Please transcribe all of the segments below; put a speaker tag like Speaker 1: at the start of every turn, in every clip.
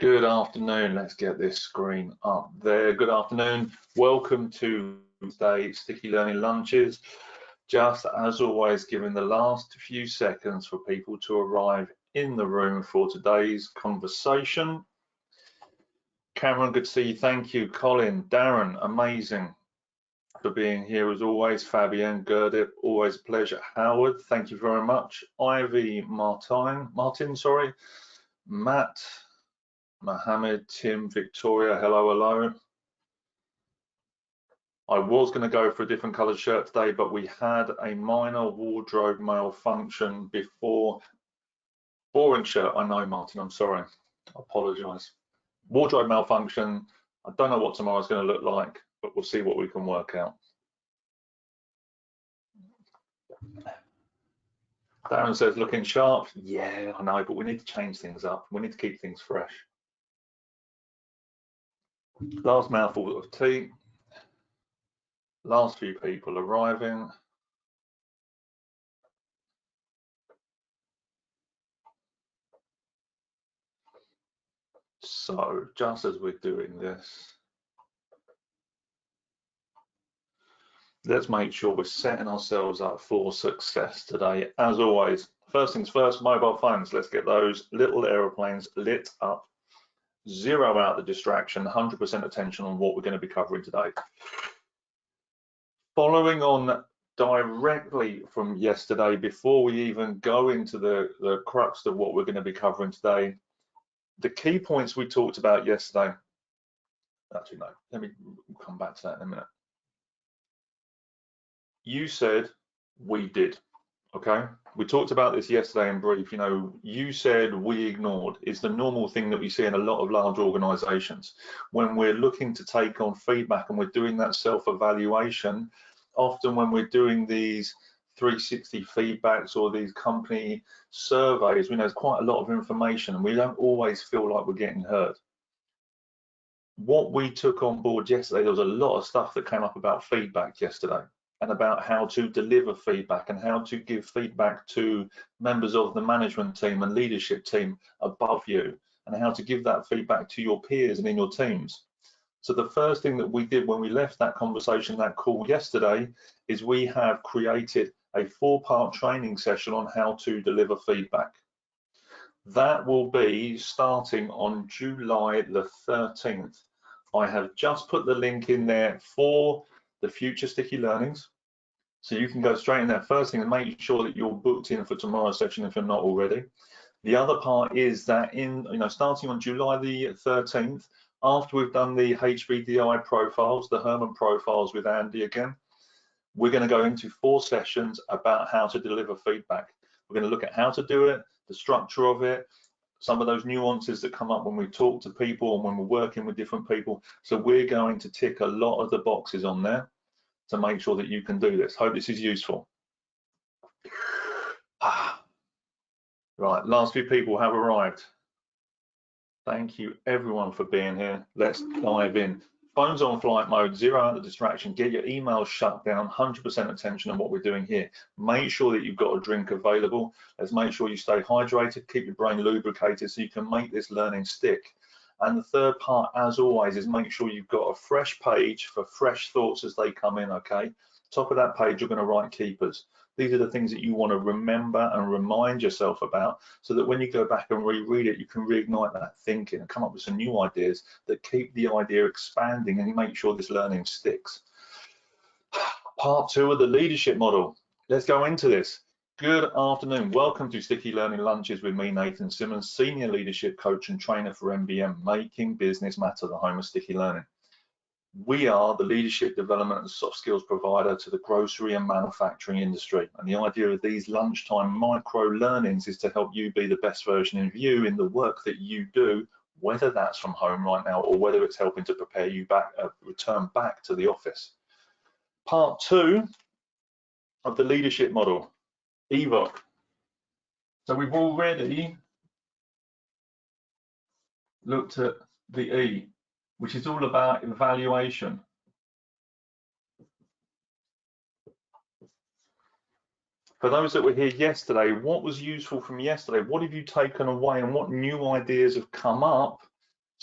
Speaker 1: Good afternoon. Let's get this screen up there. Good afternoon. Welcome to today's Sticky Learning Lunches. Just as always, giving the last few seconds for people to arrive in the room for today's conversation. Cameron, good to see you. Thank you. Colin, Darren, amazing for being here as always. Fabienne, Gerdip, always a pleasure. Howard, thank you very much. Ivy, Martin, Matt, Mohammed, Tim, Victoria, hello. I was going to go for a different coloured shirt today, but we had a minor wardrobe malfunction before. Boring shirt, I know, Martin, I'm sorry. I apologise. Wardrobe malfunction. I don't know what tomorrow's going to look like, but we'll see what we can work out. Darren says, looking sharp. Yeah, I know, but we need to change things up. We need to keep things fresh. Last mouthful of tea. Last few people arriving. So just as we're doing this, let's make sure we're setting ourselves up for success today. As always, first things first, mobile phones. Let's get those little aeroplanes lit up. Zero out the distraction, 100% attention on what we're going to be covering today. Following on directly from yesterday, before we even go into the crux of what we're going to be covering today, the key points we talked about yesterday. Actually, no, let me come back to that in a minute. You said, we did, okay? We talked about this yesterday in brief. You know, you said, we ignored. It's the normal thing that we see in a lot of large organizations. When we're looking to take on feedback and we're doing that self-evaluation, often when we're doing these 360 feedbacks or these company surveys, we know there's quite a lot of information and we don't always feel like we're getting heard. What we took on board yesterday, there was a lot of stuff that came up about feedback yesterday, and about how to deliver feedback and how to give feedback to members of the management team and leadership team above you, and how to give that feedback to your peers and in your teams. So the first thing that we did when we left that conversation, that call yesterday, is we have created a 4-part training session on how to deliver feedback. That will be starting on July the 13th. I have just put the link in there for the future Sticky Learnings. So you can go straight in there first thing and make sure that you're booked in for tomorrow's session if you're not already. The other part is that starting on July the 13th, after we've done the HBDI profiles, the Herman profiles with Andy again, we're going to go into 4 sessions about how to deliver feedback. We're going to look at how to do it, the structure of it, some of those nuances that come up when we talk to people and when we're working with different people. So we're going to tick a lot of the boxes on there to make sure that you can do this. Hope this is useful. Right, last few people have arrived. Thank you everyone for being here. Let's dive in. Phones on flight mode, zero out the distraction, get your emails shut down, 100% attention on what we're doing here. Make sure that you've got a drink available. Let's make sure you stay hydrated, keep your brain lubricated so you can make this learning stick. And the third part, as always, is make sure you've got a fresh page for fresh thoughts as they come in, okay? Top of that page, you're going to write keepers. These are the things that you want to remember and remind yourself about so that when you go back and reread it, you can reignite that thinking and come up with some new ideas that keep the idea expanding and make sure this learning sticks. Part 2 of the leadership model. Let's go into this. Good afternoon. Welcome to Sticky Learning Lunches with me, Nathan Simmons, Senior Leadership Coach and Trainer for MBM, Making Business Matter, the home of Sticky Learning. We are the leadership development and soft skills provider to the grocery and manufacturing industry. And the idea of these lunchtime micro learnings is to help you be the best version of you in the work that you do, whether that's from home right now or whether it's helping to prepare you back, return back to the office. Part 2 of the leadership model, EVOC. So we've already looked at the E, which is all about evaluation. For those that were here yesterday, what was useful from yesterday? What have you taken away and what new ideas have come up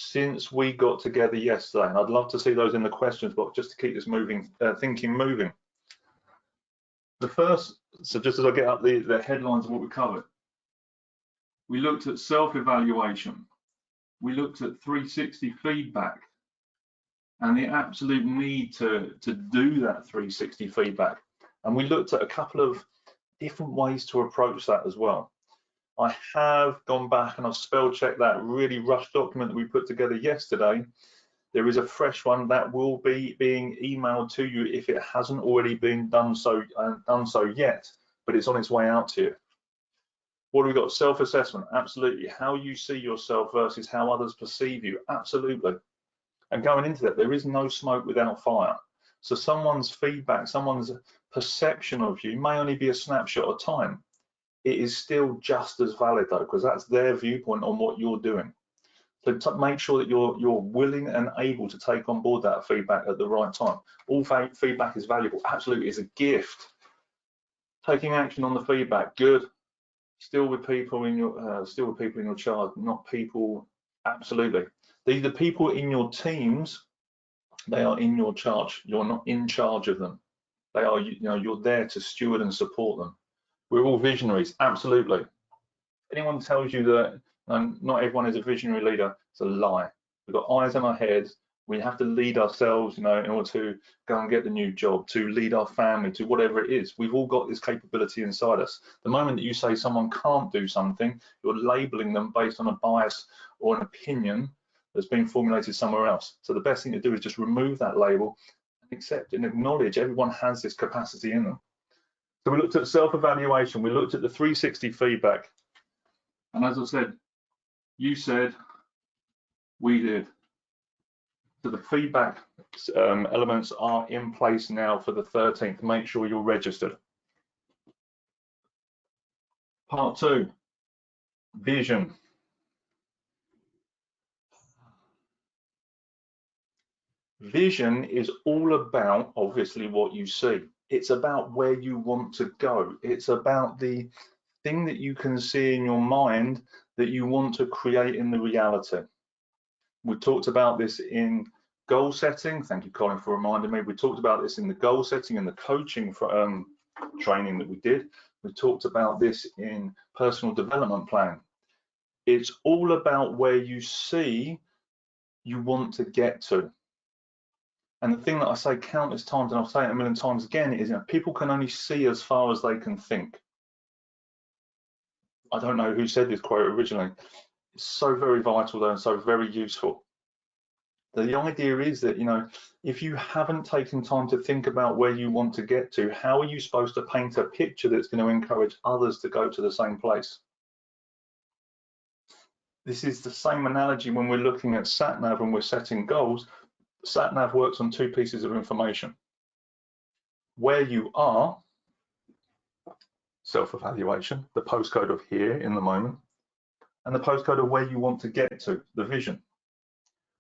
Speaker 1: since we got together yesterday? And I'd love to see those in the questions box just to keep this moving, thinking moving. The first, so just as I get up the headlines of what we covered, we looked at self-evaluation. We looked at 360 feedback and the absolute need to do that 360 feedback. And we looked at a couple of different ways to approach that as well. I have gone back and I've spell checked that really rushed document that we put together yesterday. There is a fresh one that will be being emailed to you if it hasn't already been done so yet, but it's on its way out to you. What have we got? Self-assessment, absolutely. How you see yourself versus how others perceive you, absolutely. And going into that, there is no smoke without fire. So someone's feedback, someone's perception of you may only be a snapshot of time. It is still just as valid though, because that's their viewpoint on what you're doing. So to make sure that you're willing and able to take on board that feedback at the right time. All feedback is valuable, absolutely, it's a gift. Taking action on the feedback, good. Still with people in your charge, not people, absolutely. The people in your teams, they are in your charge. You're not in charge of them. They are, you're there to steward and support them. We're all visionaries, absolutely. Anyone tells you that not everyone is a visionary leader, it's a lie. We've got eyes in our heads. We have to lead ourselves, in order to go and get the new job, to lead our family, to whatever it is. We've all got this capability inside us. The moment that you say someone can't do something, you're labeling them based on a bias or an opinion that's been formulated somewhere else. So the best thing to do is just remove that label and accept and acknowledge everyone has this capacity in them. So we looked at self-evaluation, we looked at the 360 feedback. And as I said, you said, we did. So the feedback elements are in place now for the 13th. Make sure you're registered. Part 2, vision. Vision is all about, obviously, what you see. It's about where you want to go. It's about the thing that you can see in your mind that you want to create in the reality. We talked about this in goal setting. Thank you, Colin, for reminding me. We talked about this in the goal setting and the coaching for, training that we did. We talked about this in personal development plan. It's all about where you see you want to get to. And the thing that I say countless times, and I'll say it a million times again, is people can only see as far as they can think. I don't know who said this quote originally. It's so very vital though, and so very useful. The idea is that, if you haven't taken time to think about where you want to get to, how are you supposed to paint a picture that's going to encourage others to go to the same place? This is the same analogy when we're looking at sat-nav and we're setting goals. Sat-nav works on 2 pieces of information. Where you are, self-evaluation, the postcode of here in the moment, and the postcode of where you want to get to, the vision.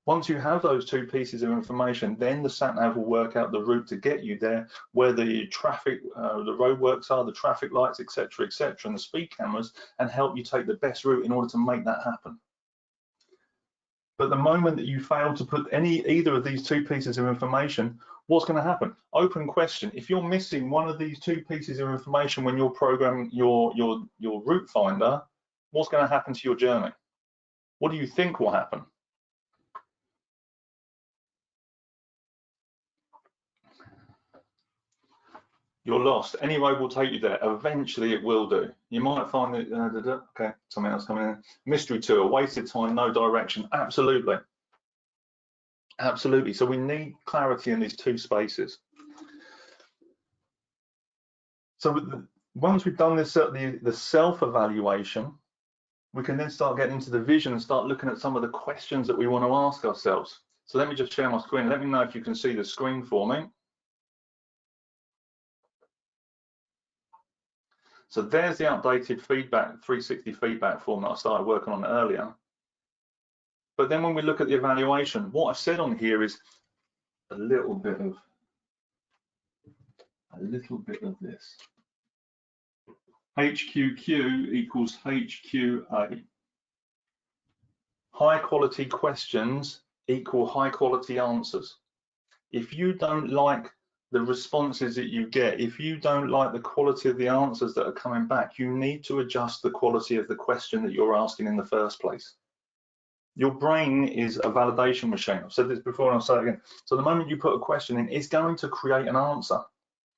Speaker 1: Once you have those 2 pieces of information, then the sat-nav will work out the route to get you there, where the traffic, the roadworks are, the traffic lights, etc., and the speed cameras, and help you take the best route in order to make that happen. But the moment that you fail to put either of these 2 pieces of information, what's going to happen? Open question. If you're missing one of these 2 pieces of information when you're programming your route finder, what's going to happen to your journey? What do you think will happen? You're lost. Any road will take you there. Eventually it will do. You might find that, okay, something else coming in. Mystery tour, wasted time, no direction. Absolutely. Absolutely. So we need clarity in these 2 spaces. So once we've done this, the self-evaluation, we can then start getting into the vision and start looking at some of the questions that we want to ask ourselves. So let me just share my screen. Let me know if you can see the screen for me. So there's the updated feedback, 360 feedback form that I started working on earlier. But then when we look at the evaluation, what I've said on here is a little bit of this. HQQ equals HQA. High quality questions equal high quality answers. If you don't like the responses that you get, if you don't like the quality of the answers that are coming back, you need to adjust the quality of the question that you're asking in the first place. Your brain is a validation machine. I've said this before and I'll say it again. So the moment you put a question in, it's going to create an answer,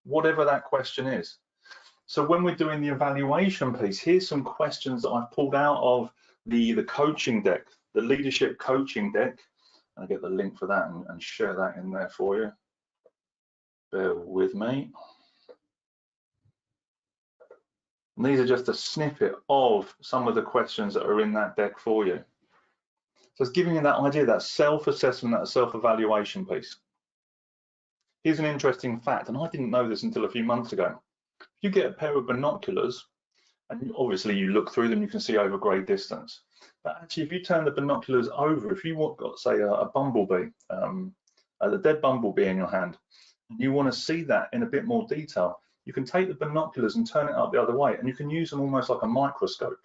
Speaker 1: whatever that question is. So when we're doing the evaluation piece, here's some questions that I've pulled out of the coaching deck, the leadership coaching deck. I'll get the link for that and share that in there for you. Bear with me. And these are just a snippet of some of the questions that are in that deck for you. So it's giving you that idea, that self-assessment, that self-evaluation piece. Here's an interesting fact, and I didn't know this until a few months ago. If you get a pair of binoculars, and obviously you look through them, you can see over great distance. But actually, if you turn the binoculars over, if you want, got say a bumblebee, a dead bumblebee in your hand, and you want to see that in a bit more detail, you can take the binoculars and turn it up the other way, and you can use them almost like a microscope.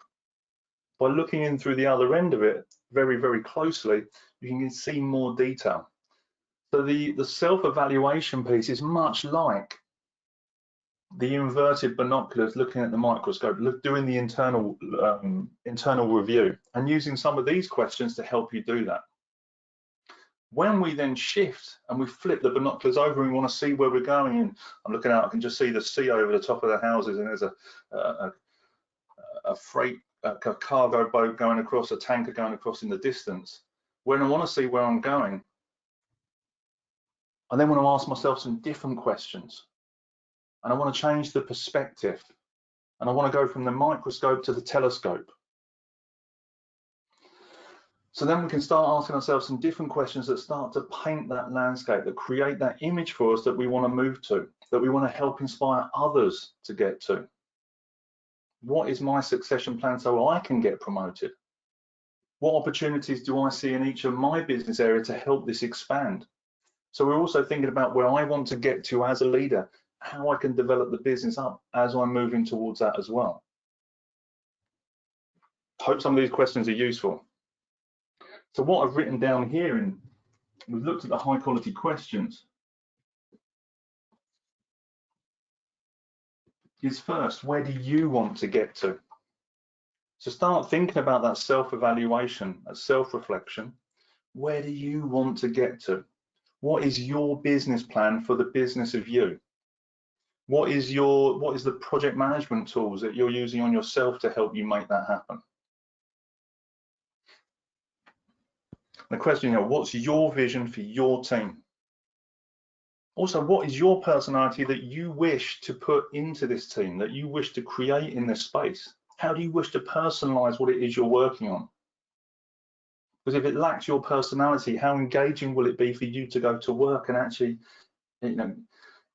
Speaker 1: By looking in through the other end of it very, very closely, you can see more detail. So the self-evaluation piece is much like the inverted binoculars looking at the microscope, doing the internal review, and using some of these questions to help you do that. When we then shift and we flip the binoculars over and we want to see where we're going, and I'm looking out, I can just see the sea over the top of the houses, and there's a freight, a cargo boat going across, a tanker going across in the distance. When I want to see where I'm going, I then want to ask myself some different questions, and I want to change the perspective, and I want to go from the microscope to the telescope. So then we can start asking ourselves some different questions that start to paint that landscape, that create that image for us that we want to move to, that we want to help inspire others to get to. What is my succession plan so I can get promoted? What opportunities do I see in each of my business areas to help this expand? So we're also thinking about where I want to get to as a leader, how I can develop the business up as I'm moving towards that as well. Hope some of these questions are useful. So what I've written down here, and we've looked at the high quality questions, is first, where do you want to get to? So start thinking about that self-evaluation, that self-reflection. Where do you want to get to? What is your business plan for the business of you? What is the project management tools that you're using on yourself to help you make that happen? The question, what's your vision for your team? Also, what is your personality that you wish to put into this team, that you wish to create in this space? How do you wish to personalize what it is you're working on? Because if it lacks your personality, how engaging will it be for you to go to work and actually,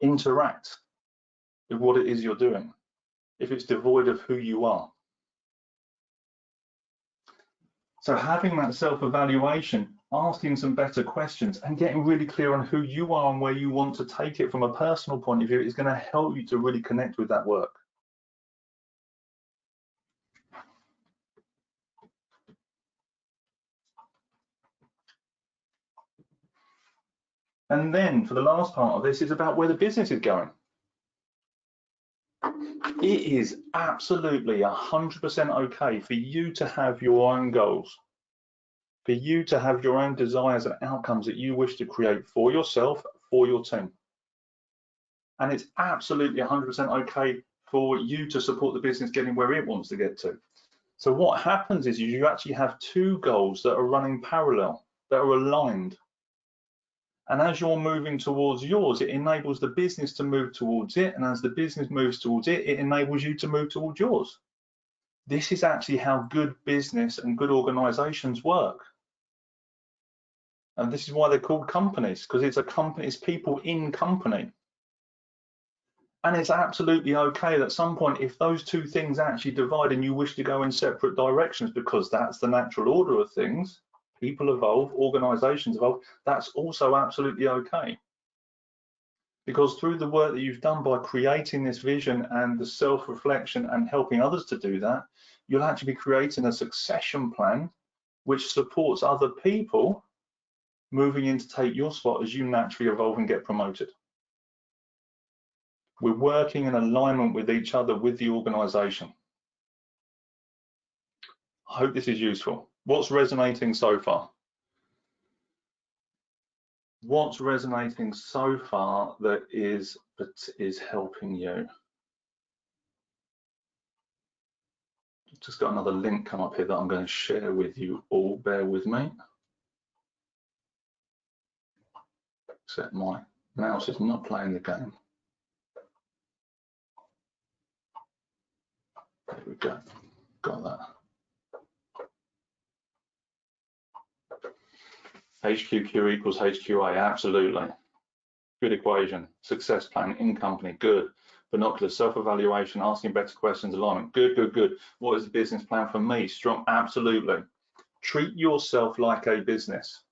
Speaker 1: interact with what it is you're doing, if it's devoid of who you are? So having that self-evaluation, asking some better questions, and getting really clear on who you are and where you want to take it from a personal point of view is going to help you to really connect with that work. And then for the last part of this is about where the business is going. It is absolutely 100% okay for you to have your own goals, for you to have your own desires and outcomes that you wish to create for yourself, for your team. And it's absolutely 100% okay for you to support the business getting where it wants to get to. So what happens is you actually have two goals that are running parallel, that are aligned. And as you're moving towards yours, it enables the business to move towards it. And as the business moves towards it, it enables you to move towards yours. This is actually how good business and good organizations work. And this is why they're called companies, because it's a company, it's people in company. And it's absolutely okay that at some point, if those two things actually divide and you wish to go in separate directions, because that's the natural order of things, people evolve, organizations evolve, that's also absolutely okay. Because through the work that you've done by creating this vision and the self-reflection and helping others to do that, you'll actually be creating a succession plan which supports other people moving in to take your spot as you naturally evolve and get promoted. We're working in alignment with each other, with the organization. I hope this is useful. What's resonating so far? What's resonating so far that is helping you? Just got another link come up here that I'm going to share with you all. Bear with me. Except my mouse is not playing the game. There we go. Got that. HQQ equals HQA, absolutely. Good equation. Success plan, in company, good. Binoculars, self-evaluation, asking better questions, alignment, good, good, good. What is the business plan for me? Strong, absolutely. Treat yourself like a business.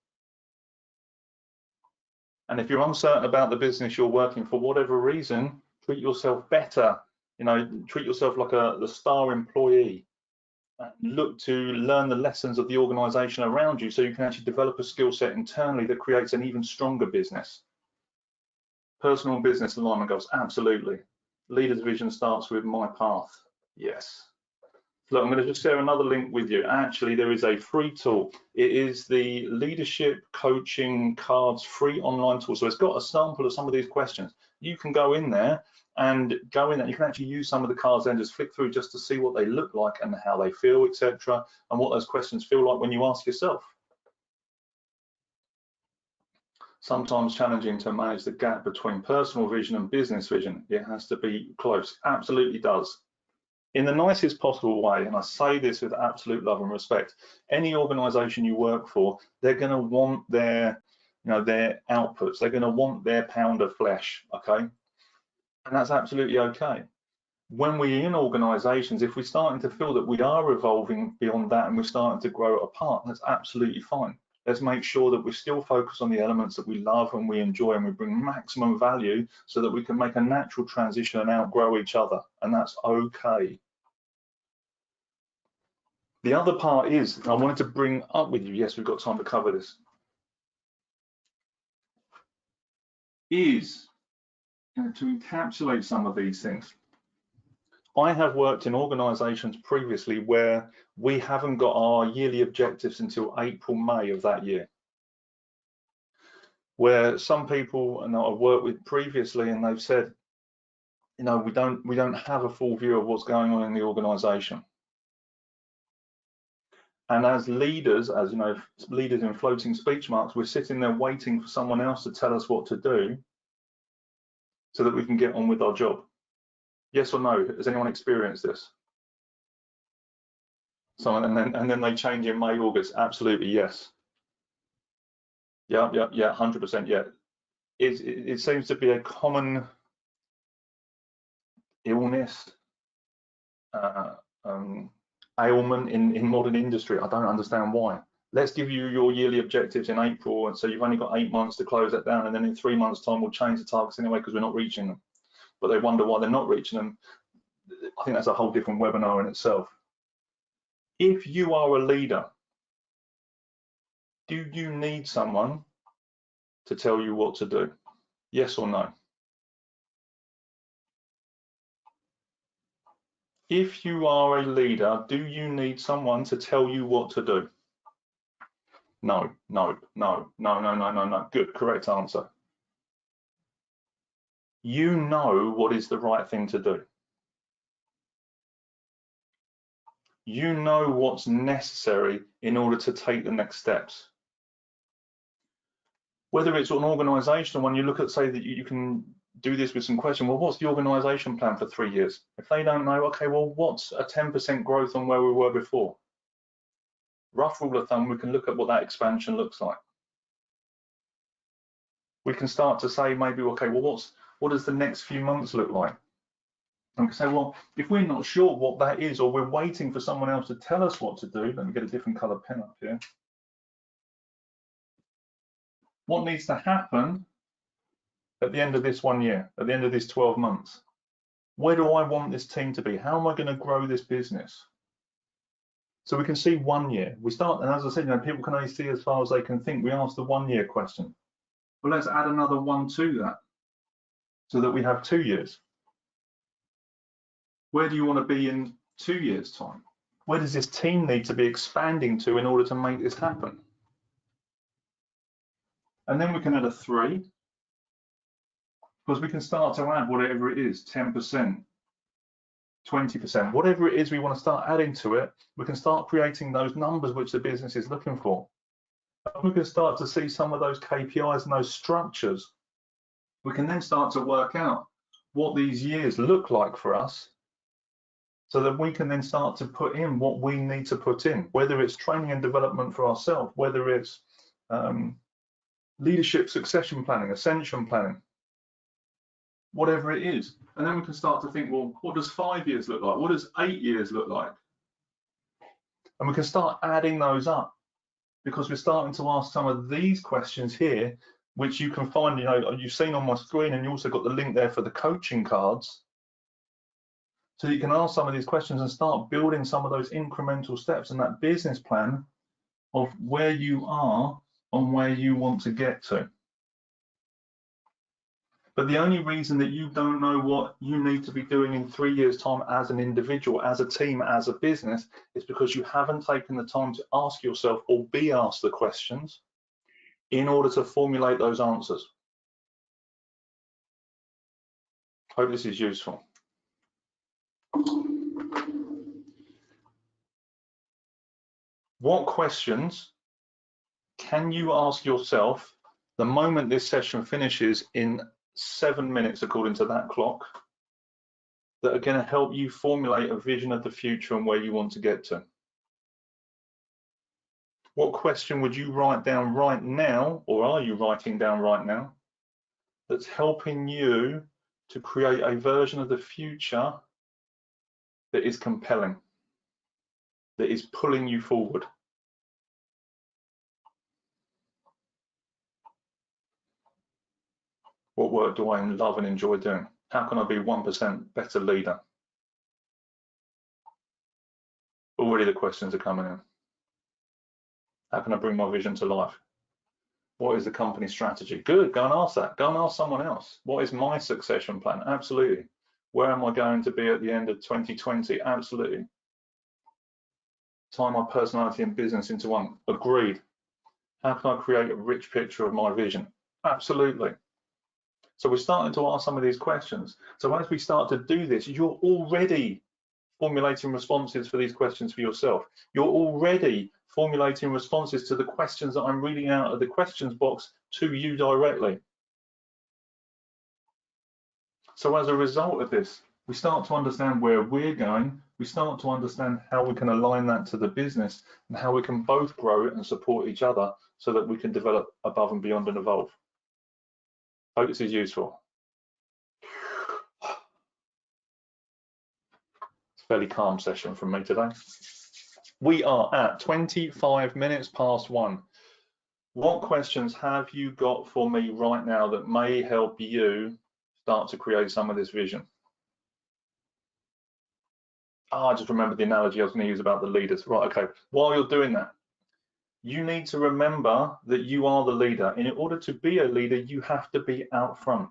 Speaker 1: And if you're uncertain about the business you're working for, whatever reason, treat yourself better. You know, treat yourself like the star employee. Look to learn the lessons of the organization around you so you can actually develop a skill set internally that creates an even stronger business. Personal and business alignment goals, absolutely. Leader's vision starts with my path, yes. Look, I'm going to just share another link with you. Actually, there is a free tool. It is the Leadership Coaching Cards free online tool. So it's got a sample of some of these questions. You can go in there and you can actually use some of the cards and just flick through just to see what they look like and how they feel, etc., and what those questions feel like when you ask yourself. Sometimes challenging to manage the gap between personal vision and business vision. It has to be close, absolutely does. In the nicest possible way, and I say this with absolute love and respect, any organization you work for, they're going to want their, their outputs. They're going to want their pound of flesh, okay? And that's absolutely okay. When we're in organizations, if we're starting to feel that we are evolving beyond that and we're starting to grow apart, that's absolutely fine. Let's make sure that we're still focused on the elements that we love and we enjoy and we bring maximum value so that we can make a natural transition and outgrow each other, and that's okay. The other part is, I wanted to bring up with you, yes, we've got time to cover this, is to encapsulate some of these things. I have worked in organizations previously where we haven't got our yearly objectives until April, May of that year. Where some people and I've worked with previously and they've said, we don't have a full view of what's going on in the organization. And as leaders, leaders in floating speech marks, we're sitting there waiting for someone else to tell us what to do so that we can get on with our job. Yes or no? Has anyone experienced this? And then they change in May, August. Absolutely, yes. Yeah, 100%. Yeah. It seems to be a common illness, ailment in modern industry. I don't understand why. Let's give you your yearly objectives in April, and so you've only got 8 months to close that down, and then in 3 months' time we'll change the targets anyway because we're not reaching them. But they wonder why they're not reaching them. I think that's a whole different webinar in itself. If you are a leader, do you need someone to tell you what to do? Yes or no? If you are a leader, do you need someone to tell you what to do? No. Good, correct answer. You know what is the right thing to do. You know what's necessary in order to take the next steps. Whether it's an organizational one, you look at, say that you can do this with some questions. Well, what's the organization plan for 3 years? If they don't know, okay, well, what's a 10% growth on where we were before? Rough rule of thumb, we can look at what that expansion looks like. We can start to say maybe, okay, well, what does the next few months look like? And we can say, well, if we're not sure what that is, or we're waiting for someone else to tell us what to do, let me get a different color pen up here. What needs to happen at the end of this 1 year, at the end of this 12 months? Where do I want this team to be? How am I going to grow this business? So we can see 1 year. We start, and as I said, you know, people can only see as far as they can think. We ask the 1 year question. Well, let's add another one to that so that we have 2 years. Where do you want to be in 2 years' time? Where does this team need to be expanding to in order to make this happen? And then we can add a 3, because we can start to add whatever it is, 10%, 20%, whatever it is we want to start adding to it. We can start creating those numbers which the business is looking for. And we can start to see some of those KPIs and those structures. We can then start to work out what these years look like for us, so that we can then start to put in what we need to put in, whether it's training and development for ourselves, whether it's leadership succession planning, ascension planning, whatever it is. And then we can start to think, well, what does 5 years look like? What does 8 years look like? And we can start adding those up, because we're starting to ask some of these questions here, which you can find, you know, you've seen on my screen, and you also got the link there for the coaching cards. So you can ask some of these questions and start building some of those incremental steps in that business plan of where you are and where you want to get to. But the only reason that you don't know what you need to be doing in 3 years' time as an individual, as a team, as a business, is because you haven't taken the time to ask yourself or be asked the questions in order to formulate those answers. Hope this is useful. What questions can you ask yourself the moment this session finishes in 7 minutes, according to that clock, that are going to help you formulate a vision of the future and where you want to get to? What question would you write down right now, or are you writing down right now, that's helping you to create a version of the future that is compelling, that is pulling you forward? What work do I love and enjoy doing? How can I be 1% better leader? Already the questions are coming in. How can I bring my vision to life? What is the company strategy? Good, go and ask that. Go and ask someone else. What is my succession plan? Absolutely. Where am I going to be at the end of 2020? Absolutely. Tie my personality and business into one. Agreed. How can I create a rich picture of my vision? Absolutely. So we're starting to ask some of these questions. So as we start to do this, you're already formulating responses for these questions for yourself. You're already formulating responses to the questions that I'm reading out of the questions box to you directly. So as a result of this, we start to understand where we're going. We start to understand how we can align that to the business and how we can both grow it and support each other so that we can develop above and beyond and evolve. Hope this is useful. It's a fairly calm session from me today. We are at 25 minutes past 1. What questions have you got for me right now that may help you start to create some of this vision? I just remember the analogy I was going to use about the leaders. Right, okay. While you're doing that, you need to remember that you are the leader. In order to be a leader, you have to be out front.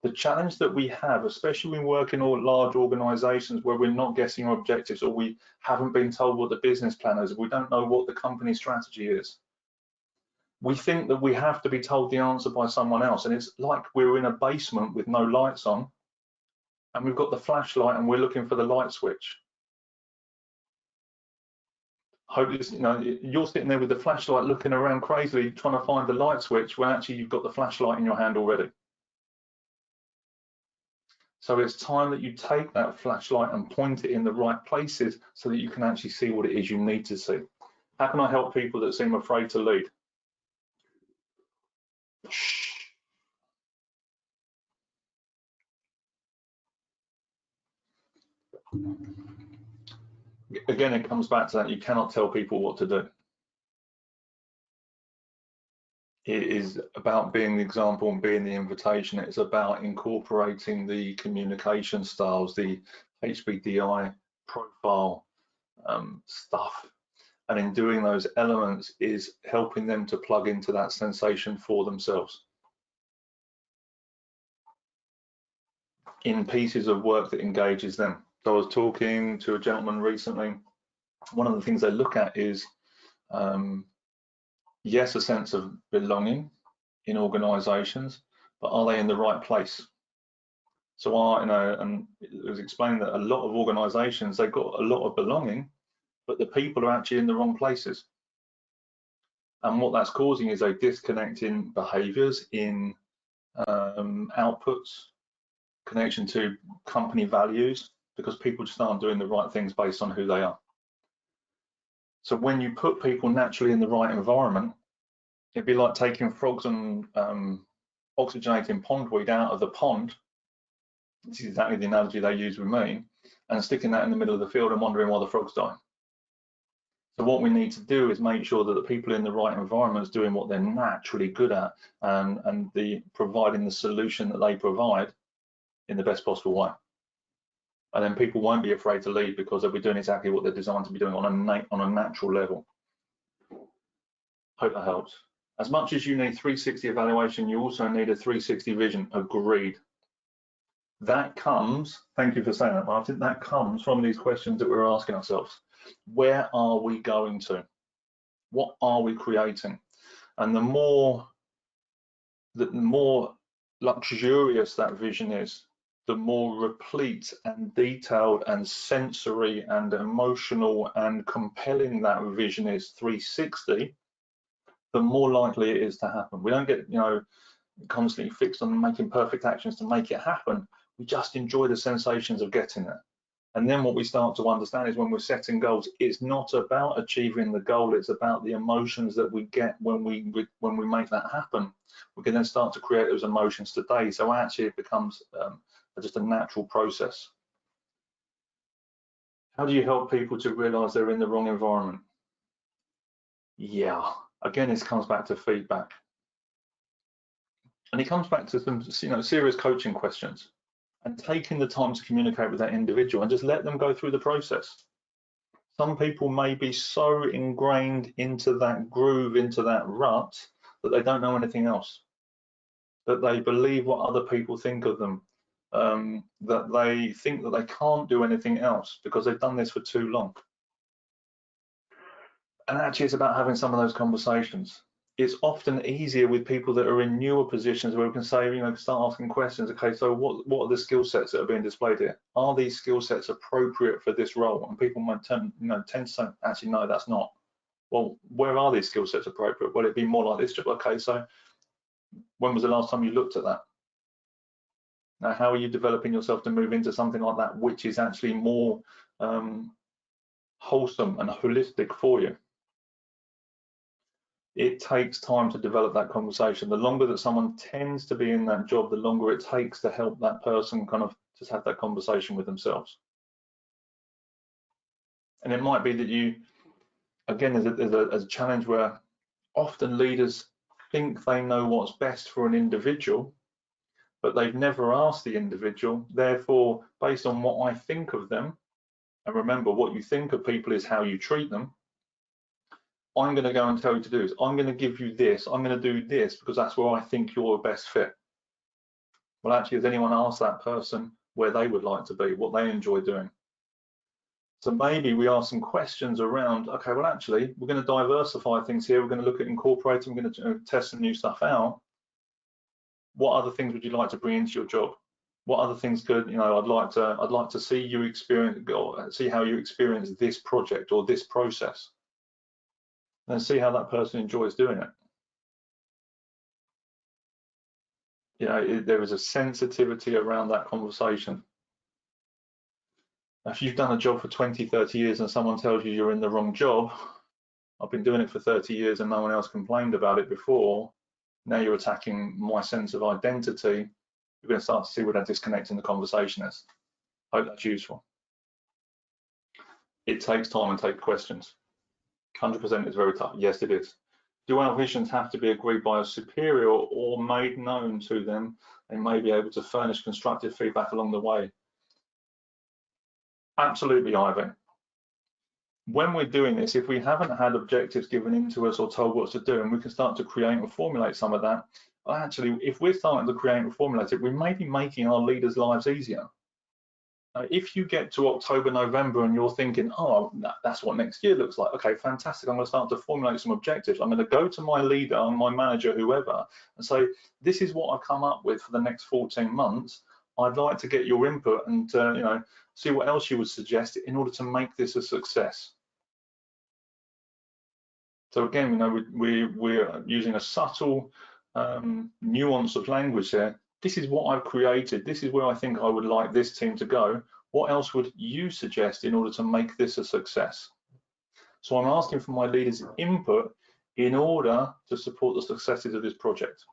Speaker 1: The challenge that we have, especially when we work in all large organizations where we're not getting our objectives, or we haven't been told what the business plan is, we don't know what the company strategy is. We think that we have to be told the answer by someone else, and it's like we're in a basement with no lights on, and we've got the flashlight and we're looking for the light switch. Hope this, you're sitting there with the flashlight looking around crazily trying to find the light switch when actually you've got the flashlight in your hand already. So it's time that you take that flashlight and point it in the right places so that you can actually see what it is you need to see. How can I help people that seem afraid to lead? Again, it comes back to that. You cannot tell people what to do. It is about being the example and being the invitation. It's about incorporating the communication styles, the HBDI profile, stuff. And in doing those elements is helping them to plug into that sensation for themselves in pieces of work that engages them. So I was talking to a gentleman recently. One of the things they look at is, yes, a sense of belonging in organizations, but are they in the right place? So and it was explained that a lot of organizations, they've got a lot of belonging, but the people are actually in the wrong places. And what that's causing is a disconnect in behaviors, in outputs, connection to company values, because people just aren't doing the right things based on who they are. So when you put people naturally in the right environment, it'd be like taking frogs and oxygenating pondweed out of the pond. This is exactly the analogy they use with me, and sticking that in the middle of the field and wondering why the frogs die. So what we need to do is make sure that the people in the right environment is doing what they're naturally good at, and providing the solution that they provide in the best possible way. And then people won't be afraid to leave because they'll be doing exactly what they're designed to be doing on a natural level. Hope that helps. As much as you need 360 evaluation, you also need a 360 vision. Agreed. That comes, thank you for saying that, Martin, that comes from these questions that we're asking ourselves. Where are we going to? What are we creating? And the more luxurious that vision is, the more replete and detailed and sensory and emotional and compelling that vision is 360, the more likely it is to happen. We don't get, constantly fixed on making perfect actions to make it happen. We just enjoy the sensations of getting it. And then what we start to understand is when we're setting goals, it's not about achieving the goal, it's about the emotions that we get when we make that happen. We can then start to create those emotions today. So actually it becomes just a natural process. How do you help people to realize they're in the wrong environment? Yeah, again, this comes back to feedback. And it comes back to some serious coaching questions, and taking the time to communicate with that individual and just let them go through the process. Some people may be so ingrained into that groove, into that rut, that they don't know anything else, that they believe what other people think of them, that they think that they can't do anything else because they've done this for too long. And actually it's about having some of those conversations. It's often easier with people that are in newer positions where we can say, start asking questions. Okay, so what are the skill sets that are being displayed here? Are these skill sets appropriate for this role? And people might tend to say, actually, no, that's not. Well, where are these skill sets appropriate? Well, it'd be more like this job. Okay, so when was the last time you looked at that? Now, how are you developing yourself to move into something like that, which is actually more wholesome and holistic for you? It takes time to develop that conversation. The longer that someone tends to be in that job, the longer it takes to help that person kind of just have that conversation with themselves. And it might be that you, again, there's a challenge where often leaders think they know what's best for an individual, but they've never asked the individual. Therefore, based on what I think of them, and remember, what you think of people is how you treat them, I'm going to go and tell you to do is I'm going to give you this, I'm going to do this because that's where I think you're a best fit. Well, actually, has anyone asked that person where they would like to be, what they enjoy doing? So maybe we ask some questions around, okay, well, actually, we're going to diversify things here. We're going to look at incorporating, we're going to test some new stuff out. What other things would you like to bring into your job? What other things could, I'd like to see you experience, or see how you experience this project or this process. And see how that person enjoys doing it. There is a sensitivity around that conversation. If you've done a job for 20, 30 years and someone tells you you're in the wrong job, I've been doing it for 30 years and no one else complained about it before, now you're attacking my sense of identity, you're going to start to see where that disconnect in the conversation is. Hope that's useful. It takes time and take questions. 100% is very tough. Yes, it is. Do our visions have to be agreed by a superior or made known to them? They may be able to furnish constructive feedback along the way. Absolutely, Ivy. when we're doing this, if we haven't had objectives given into us or told what to do, and we can start to create and formulate some of that, actually, if we're starting to create and formulate it, we may be making our leaders' lives easier. If you get to October, November, and you're thinking, oh, that's what next year looks like. Okay, fantastic. I'm going to start to formulate some objectives. I'm going to go to my leader, my manager, whoever, and say, this is what I come up with for the next 14 months. I'd like to get your input and you know, see what else you would suggest in order to make this a success. So again, you know, we're using a subtle nuance of language there. This is what I've created. This is where I think I would like this team to go. What else would you suggest in order to make this a success? So I'm asking for my leaders' input in order to support the successes of this project.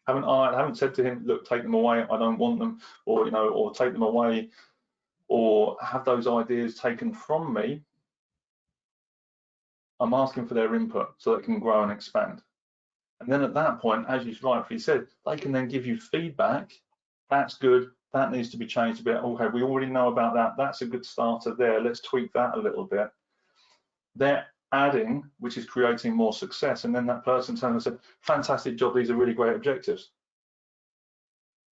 Speaker 1: I haven't said to him, look, take them away, I don't want them, or you know, or take them away, or have those ideas taken from me. I'm asking for their input so they can grow and expand. And then at that point, as you rightfully said, they can then give you feedback. That's good. That needs to be changed a bit. Okay, we already know about that. That's a good starter there. Let's tweak that a little bit. They're adding, which is creating more success. And then that person turns and said, fantastic job. These are really great objectives.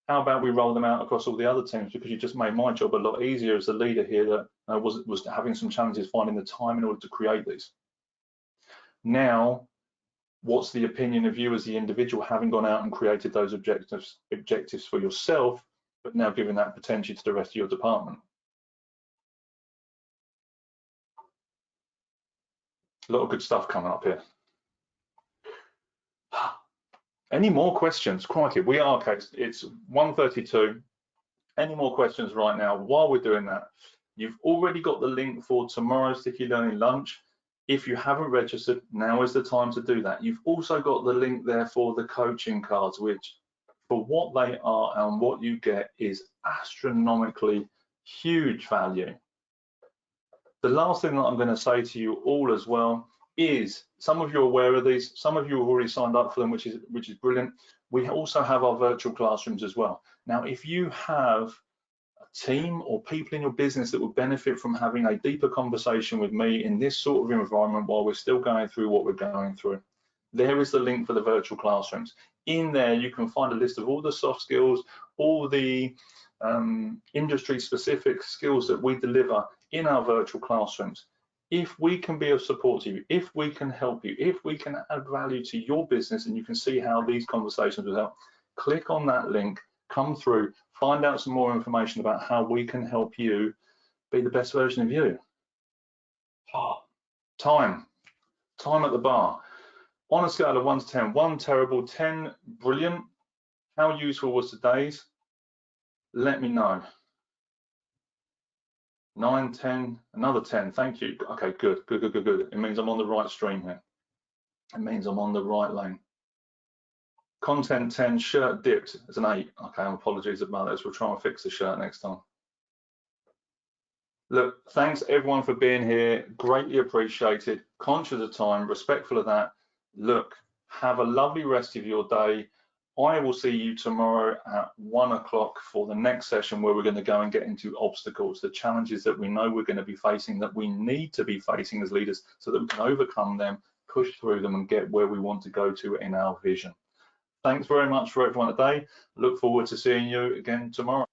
Speaker 1: How about we roll them out across all the other teams, because you just made my job a lot easier as the leader here that was having some challenges finding the time in order to create these. Now, what's the opinion of you as the individual, having gone out and created those objectives for yourself, but now giving that potential to the rest of your department? A lot of good stuff coming up here. Any more questions? Crikey, we are, okay, it's 1:32. Any more questions right now? While we're doing that, you've already got the link for tomorrow's Sticky Learning Lunch. If you haven't registered, now is the time to do that. You've also got the link there for the coaching cards, which for what they are and what you get is astronomically huge value. The last thing that I'm going to say to you all as well is, some of you are aware of these, some of you have already signed up for them, which is brilliant. We also have our virtual classrooms as well. Now, if you have a team or people in your business that would benefit from having a deeper conversation with me in this sort of environment while we're still going through what we're going through, there is the link for the virtual classrooms. In there, you can find a list of all the soft skills, all the industry specific skills that we deliver in our virtual classrooms. If we can be of support to you, if we can help you, if we can add value to your business, and you can see how these conversations will help, click on that link, come through, find out some more information about how we can help you be the best version of you. Time at the bar. On a scale of 1 to 10, 1 terrible, 10 brilliant. How useful was today's? Let me know. 9, 10, another 10. Thank you. Okay, good. It means I'm on the right stream here. It means I'm on the right lane. Content 10, shirt dipped as an 8. Okay, apologies about this. We'll try and fix the shirt next time. Look, thanks everyone for being here. Greatly appreciated. Conscious of time, respectful of that. Look, have a lovely rest of your day. I will see you tomorrow at 1 o'clock for the next session, where we're going to go and get into obstacles, the challenges that we know we're going to be facing, that we need to be facing as leaders, so that we can overcome them, push through them, and get where we want to go to in our vision. Thanks very much for everyone today. Look forward to seeing you again tomorrow.